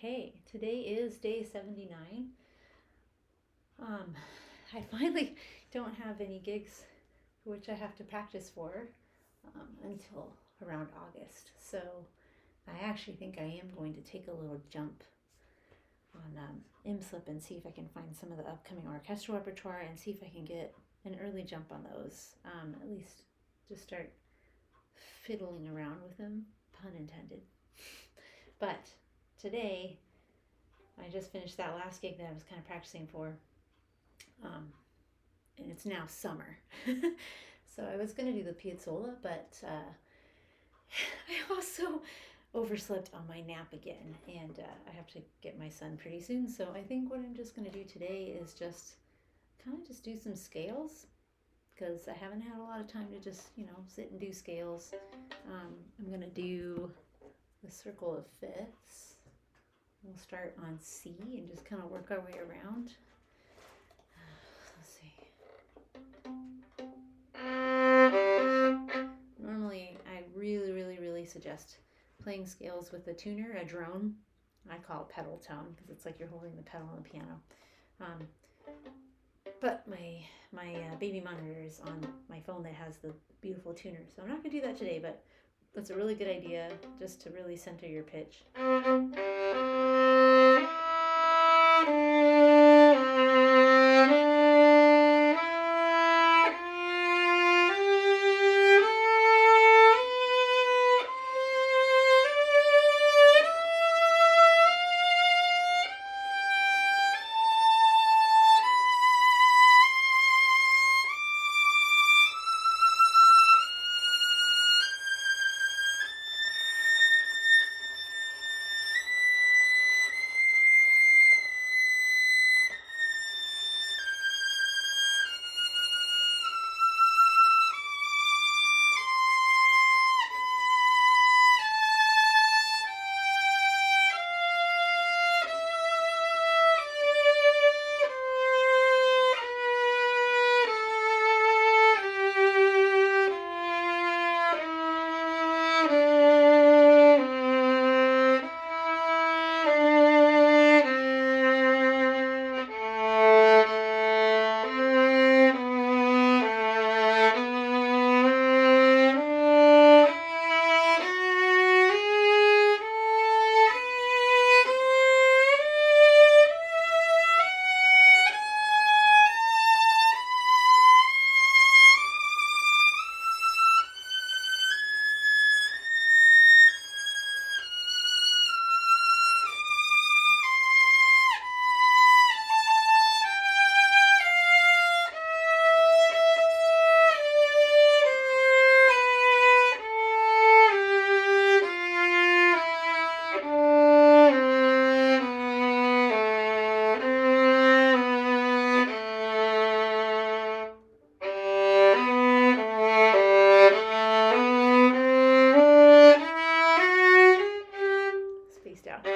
Okay, today is day 79. Um, I finally don't have any gigs which I have to practice for until around August. So I actually think I am going to take a little jump on IMSLIP and see if I can find some of the upcoming orchestral repertoire and see if I can get an early jump on those. At least just start fiddling around with them, pun intended. But today I just finished that last gig that I was kind of practicing for, and it's now summer. So I was going to do the Piazzolla, but I also overslept on my nap again, and I have to get my son pretty soon. So I think what I'm just going to do today is just kind of just do some scales because I haven't had a lot of time to just, sit and do scales. I'm going to do the circle of fifths. We'll start on C and just kind of work our way around. Let's see. Normally, I really suggest playing scales with a tuner, a drone. I call it pedal tone because it's like you're holding the pedal on the piano. But my baby monitor is on my phone that has the beautiful tuner, so I'm not going to do that today, but that's a really good idea just to really center your pitch. Spaced out.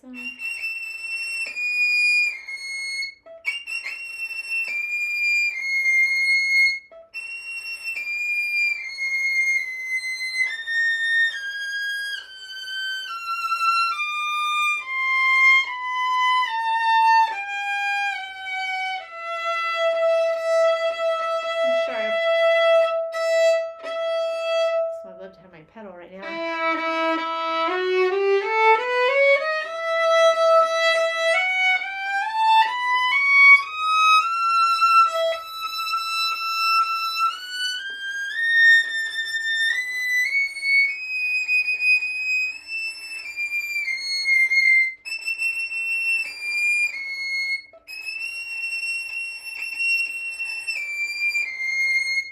Awesome. Sharp. So I'd love to have my pedal right now.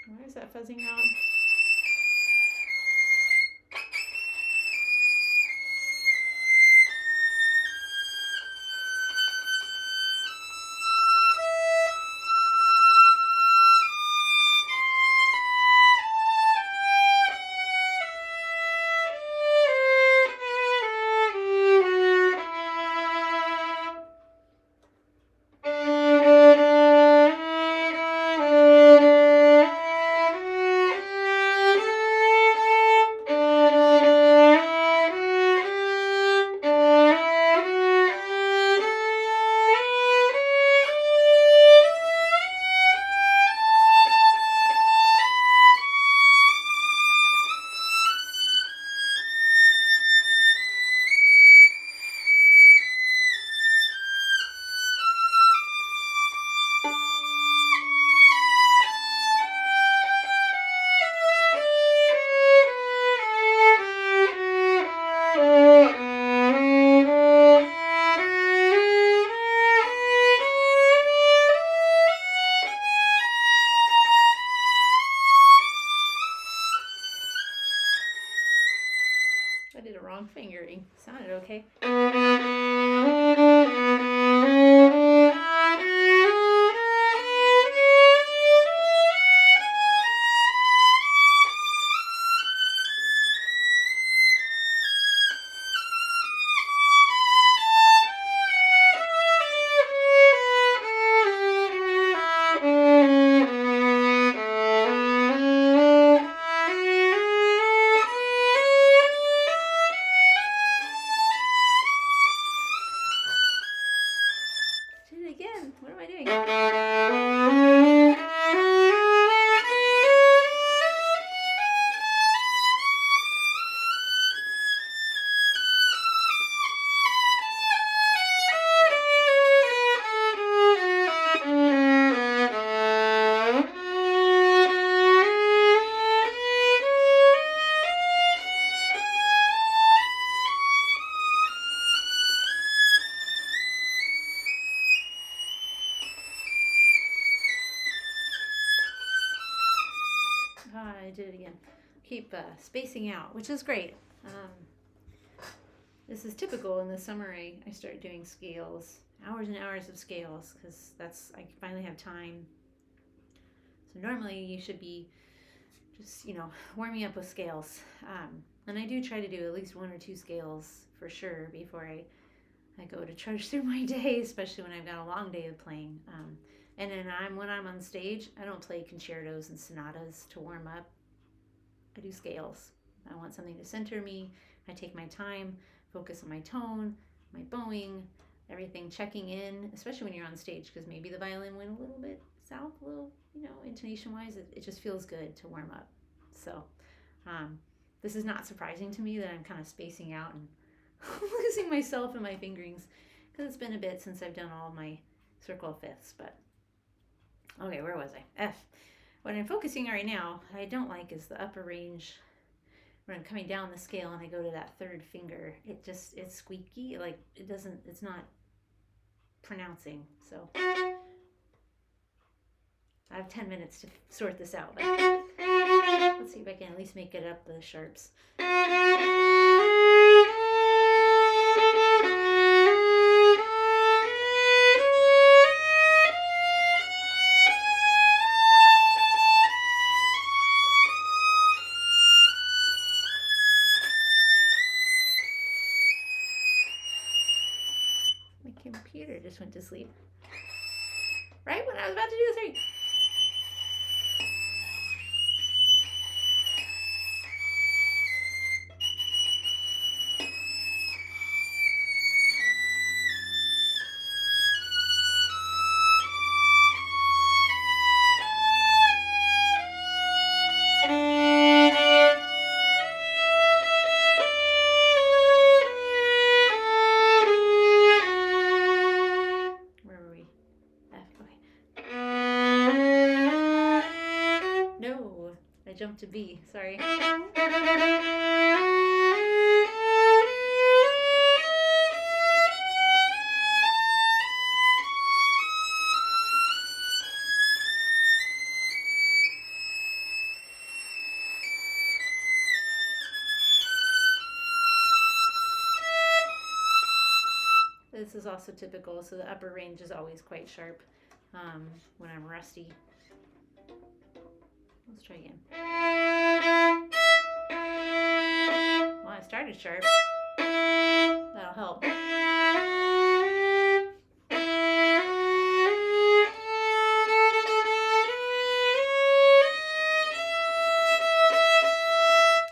Why is that fuzzing out? I did a wrong fingering. Sounded okay. Did it again. What am I doing? I did it again. Keep spacing out, which is great. This is typical in the summer. I start doing scales, hours and hours of scales, because I finally have time. So normally you should be just warming up with scales, and I do try to do at least 1 or 2 scales for sure before I go to trudge through my day, especially when I've got a long day of playing. And then when I'm on stage, I don't play concertos and sonatas to warm up. I do scales. I want something to center me. I take my time, focus on my tone, my bowing, everything checking in, especially when you're on stage, because maybe the violin went a little bit south, a little, intonation-wise. It just feels good to warm up. So this is not surprising to me that I'm kind of spacing out and losing myself in my fingerings, because it's been a bit since I've done all of my circle of fifths. But okay, where was I? F. What I'm focusing on right now, I don't like, is the upper range. When I'm coming down the scale and I go to that 3rd finger, it's squeaky. Like it's not pronouncing. So I have 10 minutes to sort this out. But let's see if I can at least make it up the sharps. computer just went to sleep. Right when I was about to do the 3. Where were we? F. Okay. No, I jumped to B. Sorry. This is also typical, so the upper range is always quite sharp when I'm rusty. Let's try again. Well, I started sharp. That'll help.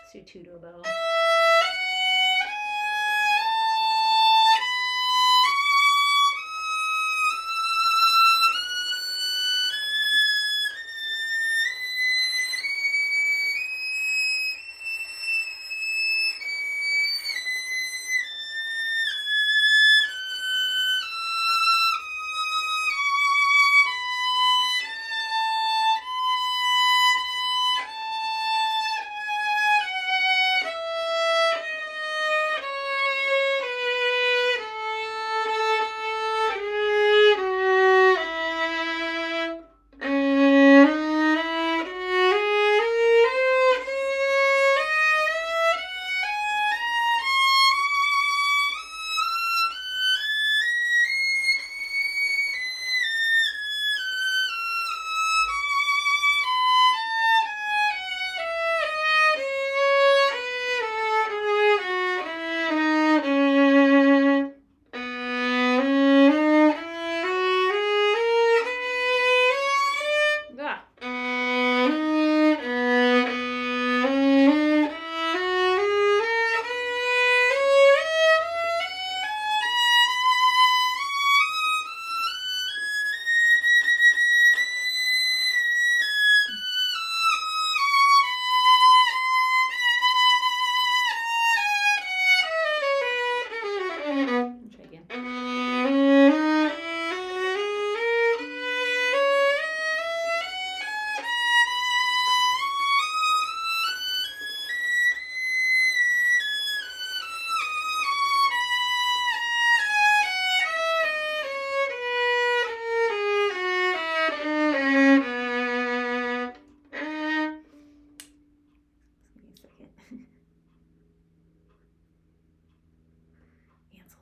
Let's do 2 to a bow.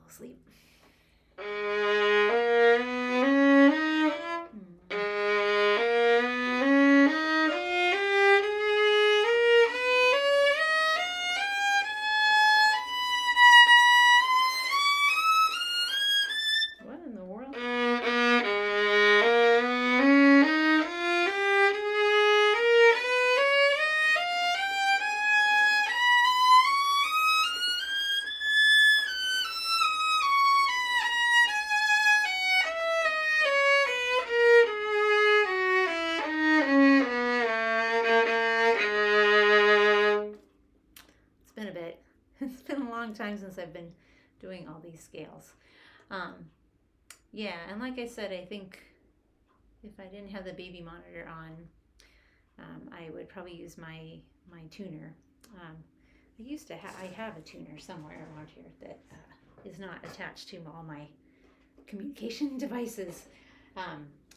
Asleep. What in the world? It's been a bit. It's been a long time since I've been doing all these scales. Yeah, and like I said, I think if I didn't have the baby monitor on, I would probably use my tuner. I have a tuner somewhere around here that is not attached to all my communication devices.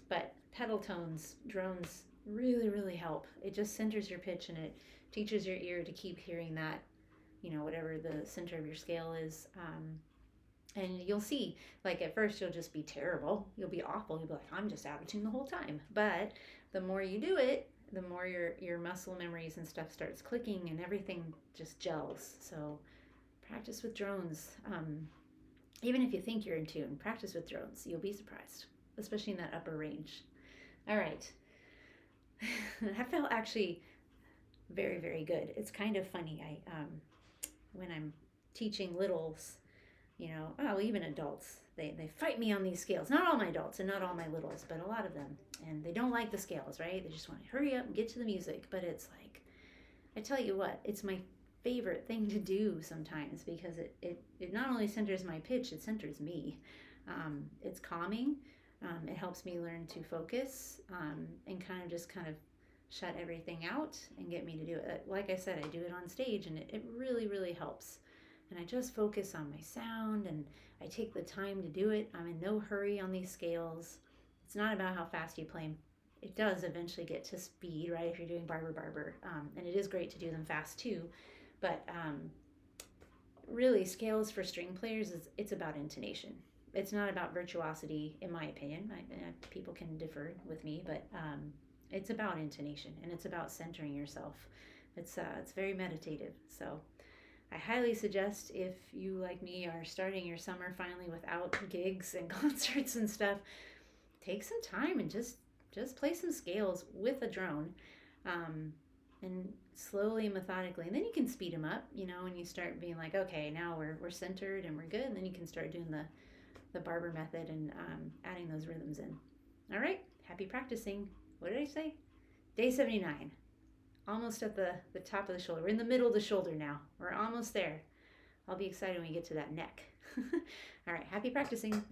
But pedal tones, drones really, really help. It just centers your pitch and it teaches your ear to keep hearing that, whatever the center of your scale is. And you'll see, like at first you'll just be terrible. You'll be awful. You'll be like, I'm just out of tune the whole time. But the more you do it, the more your muscle memories and stuff starts clicking and everything just gels. So practice with drones. Even if you think you're in tune, practice with drones. You'll be surprised, especially in that upper range. All right. That felt actually very, very good. It's kind of funny. When I'm teaching littles, even adults, they fight me on these scales. Not all my adults and not all my littles, but a lot of them. And they don't like the scales, right? They just want to hurry up and get to the music. But it's like, I tell you what, it's my favorite thing to do sometimes because it not only centers my pitch, it centers me. It's calming. It helps me learn to focus and kind of shut everything out and get me to do it. Like I said, I do it on stage and it really, really helps. And I just focus on my sound and I take the time to do it. I'm in no hurry on these scales. It's not about how fast you play. It does eventually get to speed, right? If you're doing barber, and it is great to do them fast too. But really, scales for string players it's about intonation. It's not about virtuosity, in my opinion. People can differ with me, but it's about intonation and it's about centering yourself. It's very meditative. So I highly suggest, if you, like me, are starting your summer finally without gigs and concerts and stuff, take some time and just play some scales with a drone, and slowly and methodically. And then you can speed them up, and you start being like, okay, now we're centered and we're good. And then you can start doing the barber method and adding those rhythms in. All right, happy practicing. What did I say? Day 79. Almost at the top of the shoulder. We're in the middle of the shoulder now. We're almost there. I'll be excited when we get to that neck. All right, happy practicing.